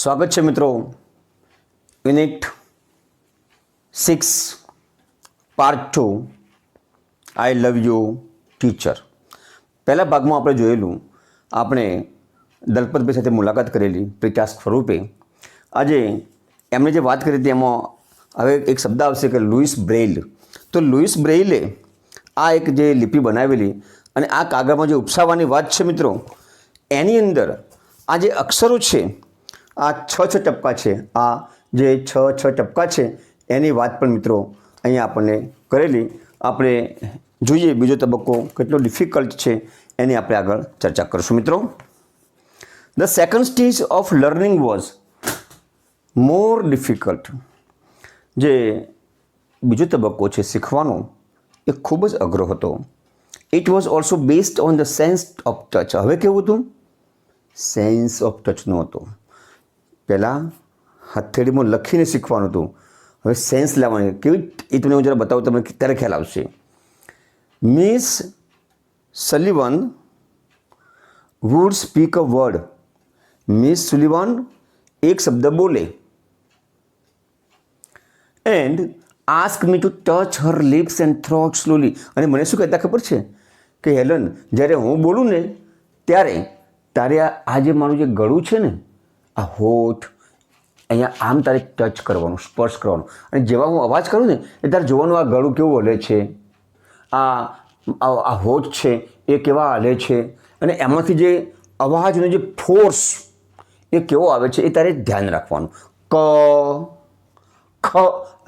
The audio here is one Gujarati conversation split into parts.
સ્વાગત છે મિત્રો UNIT-6 Part-2 I love you teacher. પહેલા ભાગમાં આપણે જોયેલું, આપણે દલપતભાઈ સાથે મુલાકાત કરેલી પ્રી-ટાસ્ક સ્વરૂપે. આજે એમણે જે વાત કરી હતી એમાં હવે એક શબ્દ આવશે કે લુઈસ બ્રેઇલ. તો લુઈસ બ્રેઇલે આ એક જે લિપિ બનાવેલી અને આ કાગળમાં જે ઉપસાવવાની વાત છે મિત્રો, એની અંદર આ જે અક્ષરો છે, આ છ ટપકા છે, આ જે છ ટપકા છે એની વાત પણ મિત્રો અહીંયા આપણને કરેલી. આપણે જોઈએ બીજો તબક્કો કેટલો ડિફિકલ્ટ છે એની આપણે આગળ ચર્ચા કરીશું મિત્રો. The second stage of learning was more difficult. જે બીજો તબક્કો છે શીખવાનો, એ ખૂબ જ અઘરો હતો. It was also based on the sense of touch. હવે કેવું હતું? સેન્સ ઓફ ટચનું હતું. પહેલાં હથેળીમાં લખીને શીખવાનું હતું, હવે સેન્સ લાવવાની. કેવી એ તમને હું જરા બતાવું, તમને ત્યારે ખ્યાલ આવશે. Miss Sullivan would speak a word. Miss Sullivan એક શબ્દ બોલે and ask me to touch her lips and throat slowly. અને મને શું કહેતા ખબર છે કે હેલન, જ્યારે હું બોલું ને ત્યારે તારે આ જે મારું જે ગળું છે ને, આ હોઠ અહીંયા આમ તારે ટચ કરવાનું, સ્પર્શ કરવાનું. અને જેવા હું અવાજ કરું ને એ તારે જોવાનું આ ગળું કેવું હલે છે, આ હોઠ છે એ કેવા હલે છે, અને એમાંથી જે અવાજનો જે ફોર્સ એ કેવો આવે છે એ તારે ધ્યાન રાખવાનું. ખ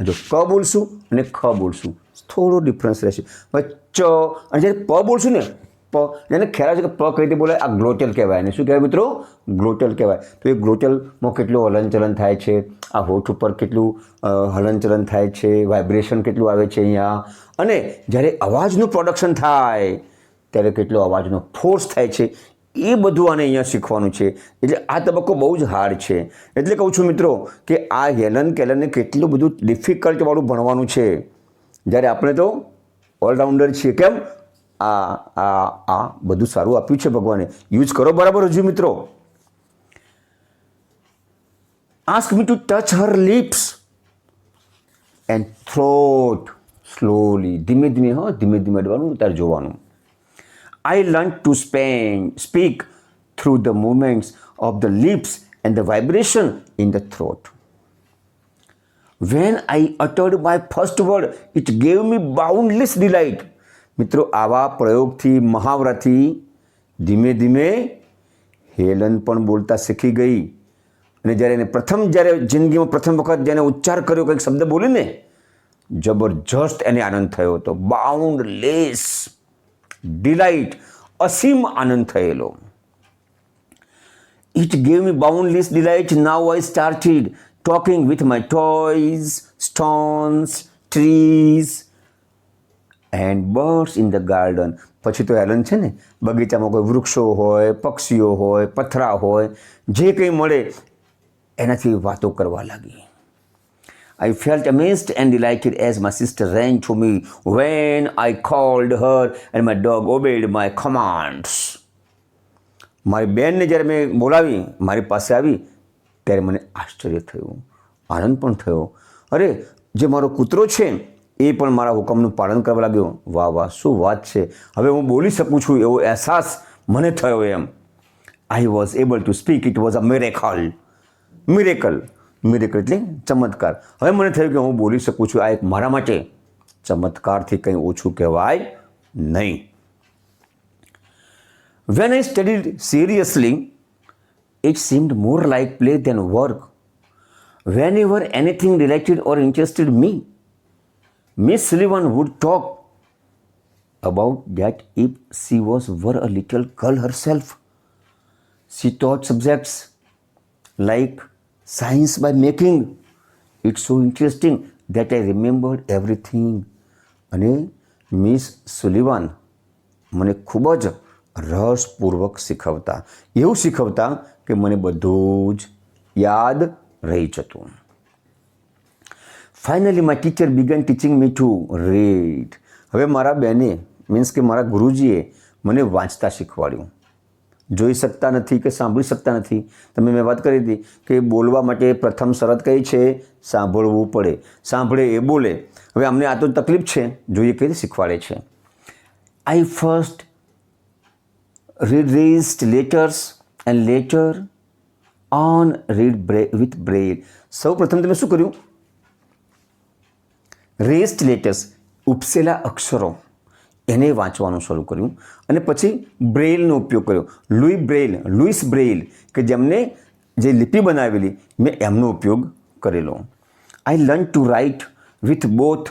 જો ક બોલશું અને ખ બોલશું, થોડો ડિફરન્સ રહેશે. હવે ચ, અને જ્યારે પ બોલશું ને, પ જેને ખ્યાલ છે કે પ કઈ રીતે બોલાય, આ ગ્લોટલ કહેવાય. એને શું કહેવાય મિત્રો? ગ્લોટલ કહેવાય. તો એ ગ્લોટલમાં કેટલું હલનચલન થાય છે, આ હોઠ ઉપર કેટલું હલનચલન થાય છે, વાઇબ્રેશન કેટલું આવે છે અહીંયા, અને જ્યારે અવાજનું પ્રોડક્શન થાય ત્યારે કેટલો અવાજનો ફોર્સ થાય છે, એ બધું આને અહીંયા શીખવાનું છે. એટલે આ તબક્કો બહુ જ હાર્ડ છે. એટલે કહું છું મિત્રો કે આ હેલન કેલનને કેટલું બધું ડિફિકલ્ટવાળું ભણવાનું છે, જ્યારે આપણે તો ઓલરાઉન્ડર છીએ. કેમ? આ બધું સારું આપ્યું છે ભગવાને, યુઝ કરો બરાબર. હજુ મિત્રો, ask me to touch her lips and throat slowly. ધીમે ધીમે, ધીમે ધીમે અડવાનું, તારે જોવાનું. I learned to speak through the movements of the lips and the vibration in the throat. When I uttered my first word, it gave me boundless delight. મિત્રો, આવા પ્રયોગથી, મહાવરાથી ધીમે ધીમે હેલન પણ બોલતા શીખી ગઈ. અને જ્યારે એને જ્યારે જિંદગીમાં પ્રથમ વખત જેને ઉચ્ચાર કર્યો, કંઈક શબ્દ બોલીને, જબરજસ્ત એને આનંદ થયો હતો. બાઉન્ડલેસ ડિલાઇટ, અસીમ આનંદ થયેલો. It gave me boundless delight. Now I started talking with my toys, stones, trees and birds in the garden. પછી તો હેલન છે ને બગીચામાં કોઈ વૃક્ષો હોય, પક્ષીઓ હોય, પથરા હોય, જે કંઈ મળે એનાથી વાતો કરવા લાગી. I felt amazed and delighted as my sister ran to me when I called her and my dog obeyed my commands. મારી બહેનને જ્યારે મેં બોલાવી, મારી પાસે આવી, ત્યારે મને આશ્ચર્ય થયું, આનંદ પણ થયો. અરે, જે મારો કૂતરો છે એ પણ મારા હુકમનું પાલન કરવા લાગ્યો. વાહ વાહ, શું વાત છે! હવે હું બોલી શકું છું એવો અહેસાસ મને થયો. એમ I was able to speak. It was a miracle. Miracle એટલે ચમત્કાર. હવે મને થયું કે હું બોલી શકું છું. આ એક મારા માટે ચમત્કારથી કંઈ ઓછું કહેવાય નહીં. When I studied seriously, it seemed more like play than work. Whenever anything related or interested me, Miss Sullivan would talk about that if she were a little girl herself. She taught subjects like science by making it so interesting that I remembered everything. અને મિસ સુલિવાન મને ખૂબ જ રસપૂર્વક શીખવતા, એવું શીખવતા કે મને બધું જ યાદ રહી જતું. Finally my teacher began teaching me to read. હવે મારા બેને, મીન્સ કે મારા ગુરુજીએ મને વાંચતા શીખવાડ્યું. જોઈ શકતા નથી કે સાંભળી શકતા નથી. તમે મેં વાત કરી હતી કે બોલવા માટે પ્રથમ શરત કઈ છે? સાંભળવું પડે. સાંભળે એ બોલે. હવે અમને આ તો તકલીફ છે, જોઈએ કઈ રીતે શીખવાડે છે. આઈ first read letters and later on read with braille. સૌ પ્રથમ તમે શું કર્યું? રેસ્ટ લેટર્સ, ઉપસેલા અક્ષરો, એને વાંચવાનું શરૂ કર્યું અને પછી બ્રેઇલનો ઉપયોગ કર્યો. લુઈસ બ્રેઇલ કે જેમને જે લિપિ બનાવેલી, મેં એમનો ઉપયોગ કરેલો. I learn to write with both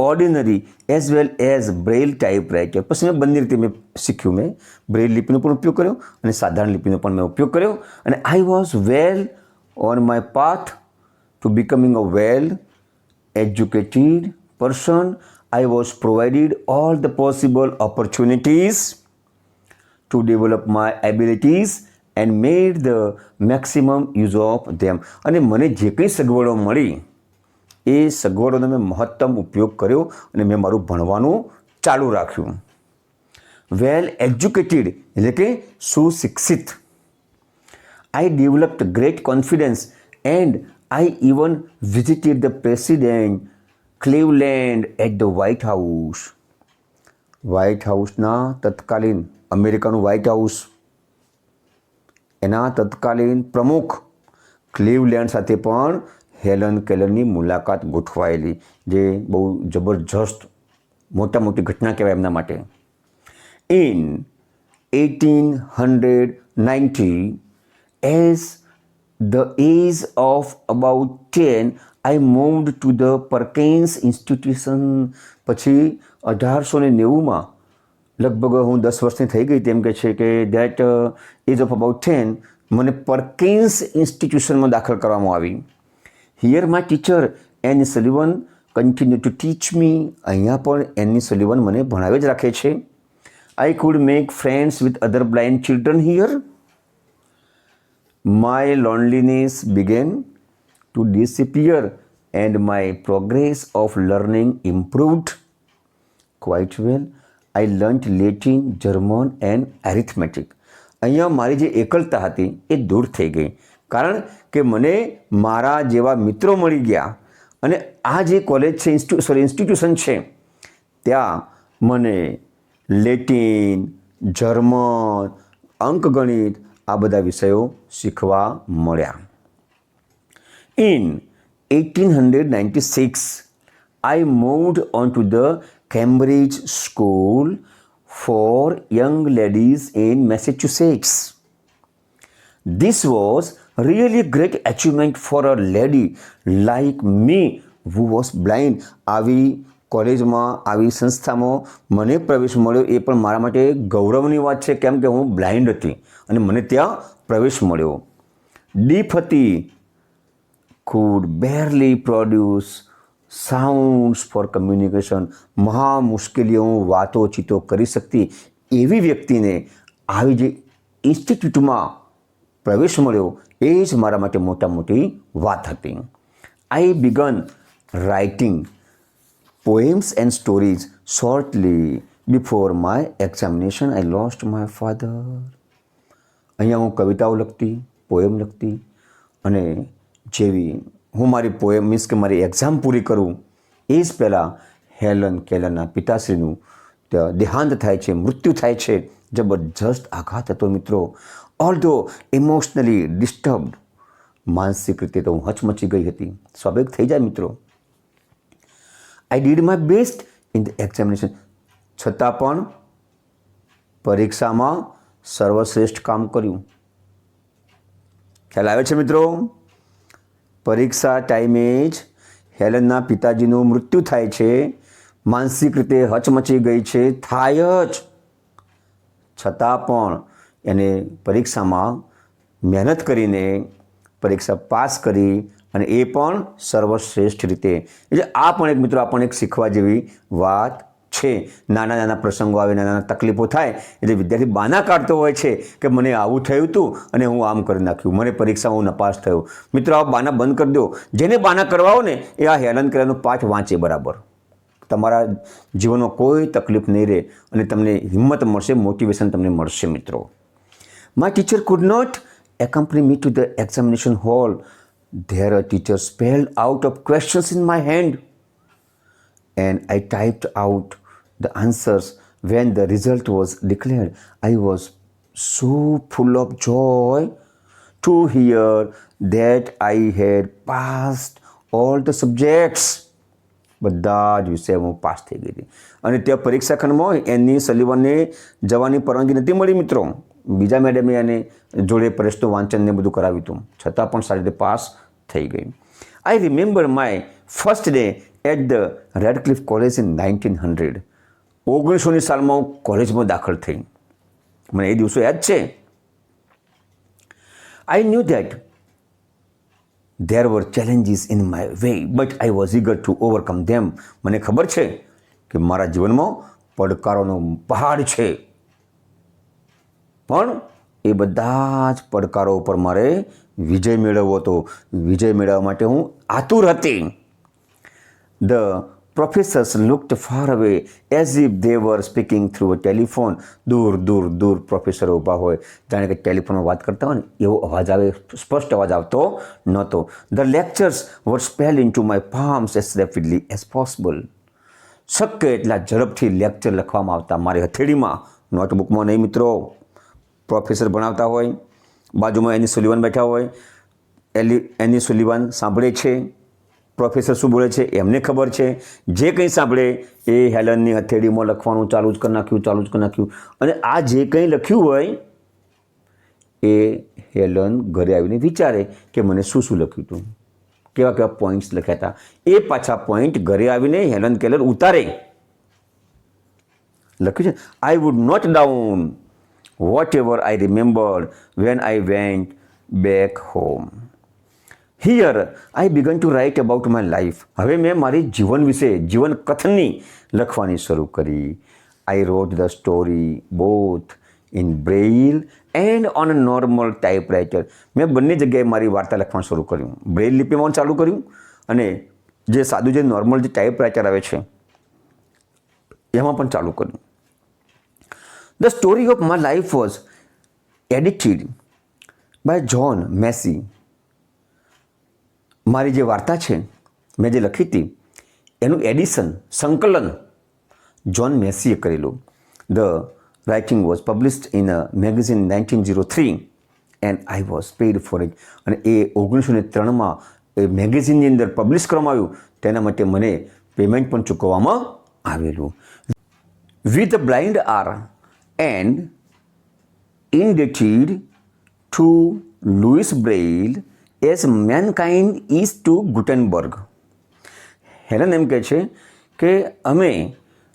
ordinary as well as Braille typewriter. પછી મેં બંને રીતે મેં શીખ્યું. મેં બ્રેઇલ લિપિનો પણ ઉપયોગ કર્યો અને સાધારણ લિપિનો પણ મેં ઉપયોગ કર્યો. અને I was well on my path to becoming a well educated person. I was provided all the possible opportunities to develop my abilities and made the maximum use of them. અને મને જે કંઈ સગવડો મળી એ સગવડોનો મેં મહત્તમ ઉપયોગ કર્યો અને મેં મારું ભણવાનું ચાલુ રાખ્યું. વેલ એજ્યુકેટેડ એટલે કે સુશિક્ષિત. I developed great confidence and I even visited the president Cleveland at the White House. White હાઉસના તત્કાલીન, અમેરિકાનું વ્હાઇટ હાઉસ, એના તત્કાલીન પ્રમુખ ક્લીવલેન્ડ સાથે પણ હેલન કેલરની મુલાકાત ગોઠવાયેલી, જે બહુ જબરજસ્ત મોટી ઘટના કહેવાય એમના માટે. In 1890, as the age of about 10, I moved to the Perkins Institution. પછી 1890માં લગભગ હું 10 વર્ષની થઈ ગઈ તેમ કે છે કે દેટ એજ ઓફ અબાઉટ 10 મને પરકિન્સ ઇન્સ્ટિટ્યુશનમાં દાખલ કરવામાં આવી. Here my teacher Annie Sullivan continue to teach me. અહીંયા પણ એની સલિવન મને ભણાવે જ રાખે છે. I could make friends with other blind children here. My loneliness began to disappear and my progress of learning improved quite well. I learnt Latin, German and arithmetic. અહીંયા મારી જે એકલતા હતી એ દૂર થઈ ગઈ, કારણ કે મને મારા જેવા મિત્રો મળી ગયા અને આ જે કોલેજ છે, ઇન્સ્ટિટ્યુશન છે, ત્યાં મને લેટિન, જર્મન, અંકગણિત આ બધા વિષયો શીખવા મળ્યા. In 1896, I moved on to the Cambridge School for Young Ladies in Massachusetts. This was really a great achievement for a lady like me who was blind. આવી કોલેજમાં, આવી સંસ્થામાં મને પ્રવેશ મળ્યો એ પણ મારા માટે ગૌરવની વાત છે, કેમ કે હું બ્લાઇન્ડ હતી અને મને ત્યાં પ્રવેશ મળ્યો. ડીપ હતી, could barely produce sounds for communication. મહા મુશ્કેલીઓ વાતો ચીતો કરી શકતી એવી વ્યક્તિને આવી જે ઇન્સ્ટિટ્યૂટમાં પ્રવેશ મળ્યો એ જ મારા માટે મોટી વાત હતી. I began writing poems and stories shortly before my examination. I lost my father. અહીંયા હું કવિતાઓ લખતી, પોએમ લખતી અને જેવી હું મારી પોએમ મીન્સ કે મારી એક્ઝામ પૂરી કરું એ જ પહેલાં હેલન કેલરના પિતાશ્રીનું દેહાંત થાય છે, મૃત્યુ થાય છે. જબરજસ્ત આઘાત હતો મિત્રો. ઓલ્ધો ઇમોશનલી ડિસ્ટર્બ્ડ, માનસિક રીતે તો હું હચમચી ગઈ હતી. સ્વાભાવિક થઈ જાય મિત્રો. I did my best in the examination. છતાં પણ પરીક્ષામાં સર્વશ્રેષ્ઠ કામ કર્યું. ખ્યાલ આવે છે મિત્રો? પરીક્ષા ટાઈમે જ હેલનના પિતાજીનું મૃત્યુ થાય છે, માનસિક રીતે હચમચી ગઈ છે, થાય જ, છતાં પણ એને પરીક્ષામાં મહેનત કરીને પરીક્ષા પાસ કરી અને એ પણ સર્વશ્રેષ્ઠ રીતે. એટલે આ પણ એક મિત્રો, આ પણ એક શીખવા જેવી વાત છે. નાના પ્રસંગો આવે, નાના તકલીફો થાય એટલે વિદ્યાર્થી બાના કાઢતો હોય છે કે મને આવું થયું હતું અને હું આમ કરી નાખ્યું, મને પરીક્ષામાં હું નપાસ થયો. મિત્રો આ બાના બંધ કરી દો. જેને બાના કરવા હો ને એ આ હેલન કેલરનો પાઠ વાંચે બરાબર. તમારા જીવનમાં કોઈ તકલીફ નહીં રહે અને તમને હિંમત મળશે, મોટિવેશન તમને મળશે મિત્રો. My teacher could not accompany me to the examination hall. There a teacher spelled out of questions in my hand, and I typed out the answers. When the result was declared, I was so full of joy to hear that I had passed all the subjects. બધા જ વિષય હું પાસ થઈ ગઈ હતી. અને ત્યાં પરીક્ષા ખંડમાં એની સલીવનને જવાની પરવાનગી નથી મળી મિત્રો. બીજા મેડમે એને જોડે પ્રશ્નો વાંચનને બધું કરાવ્યું હતું, છતાં પણ સારી રીતે પાસ થઈ ગઈ. I remember my first day at the Radcliffe College in 1900. 1900ની સાલમાં હું કોલેજમાં દાખલ થઈ. મને એ દિવસો યાદ છે. I knew that there were challenges in my way, but I was eager to overcome them. મને ખબર છે કે મારા જીવનમાં પડકારોનો પહાડ છે, પણ એ બધા જ પડકારો ઉપર મારે વિજય મેળવવો હતો. વિજય મેળવવા માટે હું આતુર હતી. The professors looked far away as if they were speaking through a telephone. દૂર દૂર દૂર પ્રોફેસરો ઊભા હોય, જાણે કે ટેલિફોનમાં વાત કરતા હોય ને એવો અવાજ આવે, સ્પષ્ટ અવાજ આવતો નહોતો. The lectures were spelled into my palms as rapidly as possible. શક્ય એટલા ઝડપથી લેક્ચર લખવામાં આવતા મારી હથેળીમાં, નોટબુકમાં નહીં મિત્રો. પ્રોફેસર ભણાવતા હોય, બાજુમાં એની સુલિવાન બેઠા હોય, એની સુલિવાન સાંભળે છે, પ્રોફેસર શું બોલે છે એમને ખબર છે. જે કંઈ સાંભળે એ હેલનની હથેળીમાં લખવાનું ચાલુ જ કરી નાખ્યું. અને આ જે કંઈ લખ્યું હોય એ હેલન ઘરે આવીને વિચારે કે મને શું લખ્યું હતું, કેવા કેવા પોઈન્ટ્સ લખ્યા હતા. એ પાછા પોઈન્ટ ઘરે આવીને હેલન કેલર ઉતારે. લખ્યું છે, I would not down whatever I remembered when I went back home. Here I began to write about my life. હવે મેં મારી જીવન વિશે, જીવન કથનની લખવાની શરૂ કરી. I wrote the story both in braille and on a normal typewriter. મેં બંને જગ્યાએ મારી વાર્તા લખવાનું શરૂ કર્યું. બ્રેઇલ લિપિમાં ચાલુ કર્યું અને જે સાદું જે નોર્મલ જે ટાઈપરાઇટર આવે છે એમાં પણ ચાલુ કર્યું. The story of my life was edited by John Massey. મારી જે વાર્તા છે મેં જે લખી હતી એનું એડિશન, સંકલન જ્હોન મેસીએ કરેલું. The writing was published in a magazine 1903 and I was paid four it. અને એ 1903માં એ મેગેઝિનની અંદર પબ્લિશ કરવામાં આવ્યું, તેના માટે મને પેમેન્ટ પણ ચૂકવવામાં આવેલું. With blind are and indebted to Louis Braille as mankind is to Gutenberg. Helen એમ કહે છે કે અમે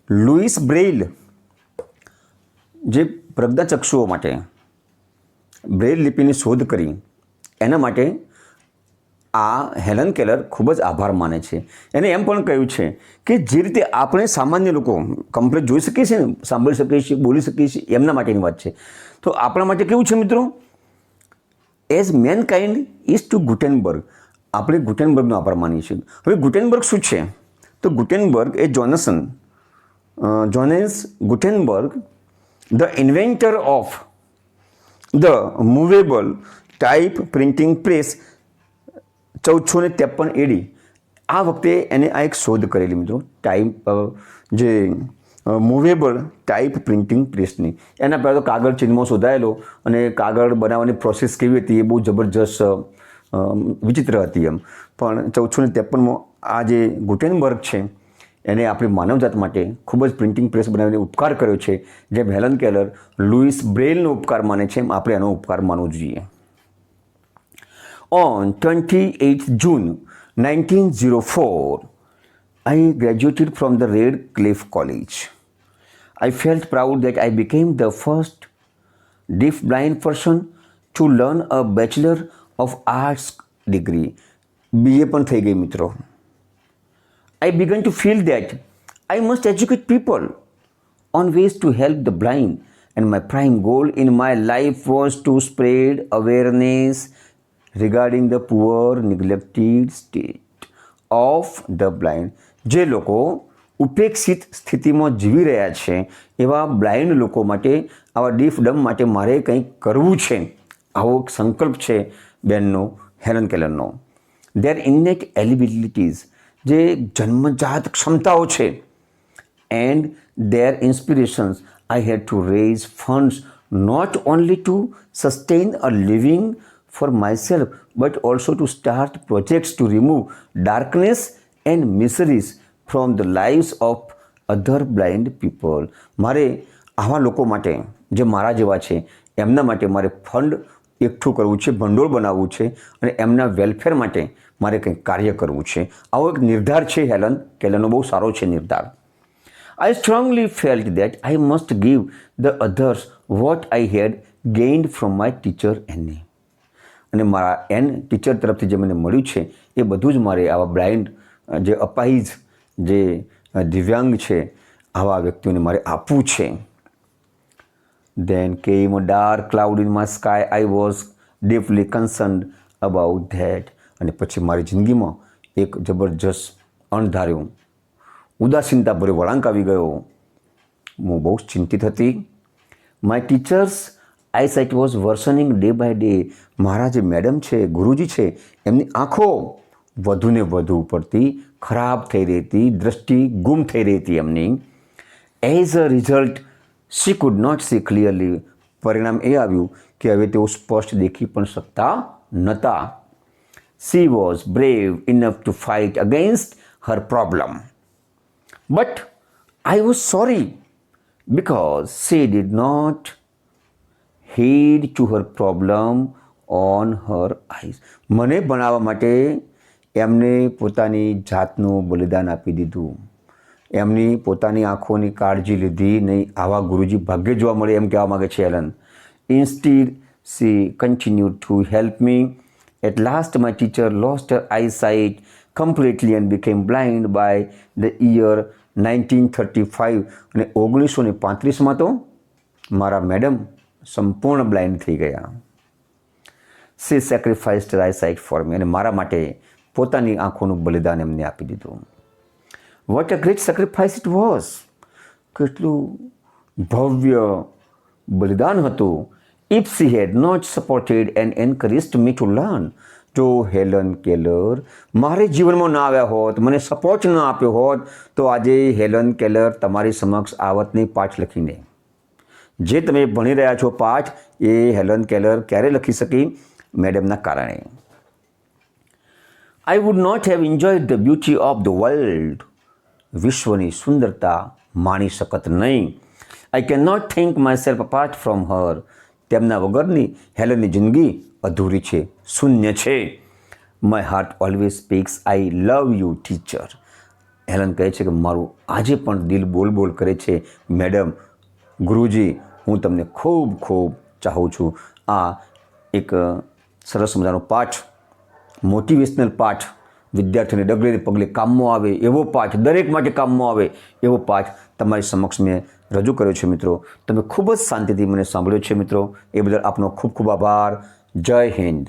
લુઈસ બ્રેઇલ, જે પ્રજ્ઞાચક્ષુઓ માટે બ્રેઇલ લિપિની શોધ કરી એના માટે આ હેલન કેલર ખૂબ જ આભાર માને છે. એને એમ પણ કહ્યું છે કે જે રીતે આપણે સામાન્ય લોકો કમ્પ્લીટ જોઈ શકીએ છીએ ને, સાંભળી શકીએ છીએ, બોલી શકીએ છીએ, એમના માટેની વાત છે. તો આપણા માટે કેવું છે મિત્રો? As mankind is to Gutenberg. આપણે ગુટેનબર્ગનો આભાર માનીએ છીએ. હવે ગુટેનબર્ગ શું છે? તો ગુટેનબર્ગ એ Johannes Gutenberg, the inventor of the movable type printing press 1453 AD. આ વખતે એને આ એક શોધ કરેલી મિત્રો, જે મૂવેબલ ટાઈપ પ્રિન્ટિંગ પ્રેસની. એના પહેલાં તો કાગળ ચીનમાં શોધાયેલો અને કાગળ બનાવવાની પ્રોસેસ કેવી હતી એ બહુ જબરજસ્ત વિચિત્ર હતી એમ. પણ 1453માં આ જે ગુટેનબર્ગ છે એને આપણી માનવજાત માટે ખૂબ જ પ્રિન્ટિંગ પ્રેસ બનાવીને ઉપકાર કર્યો છે. જેમ હેલન કેલર લુઈસ બ્રેઇલનો ઉપકાર માને છે એમ આપણે એનો ઉપકાર માનવો જોઈએ. On 28th June 1904, I graduated from the Redcliffe College. I felt proud that I became the first deaf-blind person to learn a Bachelor of Arts degree. BA પણ થઈ ગઈ મિત્રો. I began to feel that I must educate people on ways to help the blind, and my prime goal in my life was to spread awareness regarding the poor, neglected state of the blind. જે લોકો ઉપેક્ષિત સ્થિતિમાં જીવી રહ્યા છે એવા બ્લાઇન્ડ લોકો માટે, આવા ડીફ ડમ માટે મારે કંઈક કરવું છે, આવો એક સંકલ્પ છે બેનનો, હેલન કેલરનો. ધેર ઇનેટ એલિબિલિટીઝ, જે જન્મજાત ક્ષમતાઓ છે, and their inspirations, I had to raise funds not only to sustain a living for myself but also to start projects to remove darkness and miseries from the lives of other blind people. મારે આવા લોકો માટે જે મારા જેવા છે એમના માટે મારે ફંડ એકઠું કરવું છે, ભંડોળ બનાવવું છે અને એમના વેલફેર માટે મારે કંઈક કાર્ય કરવું છે. આવો એક નિર્ધાર છે હેલન કેલરનો, બહુ સારો છે નિર્ધાર. I strongly felt that I must give the others what I had gained from my teacher Annie. અને મારા એન ટીચર તરફથી જે મને મળ્યું છે એ બધું જ મારે આવા બ્લાઇન્ડ, જે અપાહિજ, જે દિવ્યાંગ છે, આવા વ્યક્તિઓને મારે આપવું છે. Then came a dark cloud in my sky. I was deeply concerned about that. અને પછી મારી જિંદગીમાં એક જબરજસ્ત અણધાર્યું ઉદાસીનતાભર્યો વળાંક આવી ગયો. હું બહુ ચિંતિત હતી. My teacher's eyesight was worsening day by day. મારા જે મેડમ છે, ગુરુજી છે, એમની આંખો વધુને વધુ પડતી ખરાબ થઈ રહી હતી, દ્રષ્ટિ ગુમ થઈ રહી હતી એમની. As a result she could not see clearly. પરિણામ એ આવ્યું કે હવે તેઓ સ્પષ્ટ દેખી પણ શકતા નહોતા. She was brave enough to fight against her problem, but I was sorry because she did not heed to her problem on her eyes. મને ભણાવવા માટે એમને પોતાની જાતનું બલિદાન આપી દીધું, એમની પોતાની આંખોની કાળજી લીધી નહીં. આવા ગુરુજી ભાગ્ય જોવા મળે એમ કહેવા માગે છે Helen. Instead, she continued to help me. At last, my teacher lost her eyesight completely and became blind by the year 1935. અને 1935માં તો મારા મેડમ સંપૂર્ણ બ્લાઇન્ડ થઈ ગયા. She sacrificed her eyesight for me. અને મારા માટે પોતાની આંખોનું બલિદાન એમને આપી દીધું. What a great sacrifice it was. કેટલું ભવ્ય બલિદાન હતું. If she had not supported and encouraged me to learn. જો હેલન કેલર મારે જીવનમાં ના આવ્યા હોત, મને સપોર્ટ ન આપ્યો હોત, તો આજે હેલન કેલર તમારી સમક્ષ આવત નહીં પાઠ લખીને. જે તમે ભણી રહ્યા છો પાઠ, એ હેલન કેલર ક્યારે લખી શકી? મેડમના કારણે. I would not have enjoyed the beauty of the world. વિશ્વની સુંદરતા માણી શકત નહીં. I can not think myself apart from her. તેમના વગરની હેલનની જિંદગી અધૂરી છે, શૂન્ય છે. My heart always speaks I love you teacher. Helen કહે છે કે મારું આજે પણ દિલ બોલ બોલ કરે છે, મેડમ, ગુરુજી, હું તમને ખૂબ ખૂબ ચાહું છું. આ એક સરસ મજાનો પાઠ, મોટિવેશનલ પાઠ, વિદ્યાર્થીઓને ડગલે પગલે કામમાં આવે એવો પાઠ, દરેક માટે કામમાં આવે એવો પાઠ તમારી સમક્ષ મેં રજૂ કર્યો છે મિત્રો. તમે ખૂબ જ શાંતિથી મને સાંભળ્યો છે મિત્રો, એ બદલ આપનો ખૂબ ખૂબ આભાર. જય હિન્દ.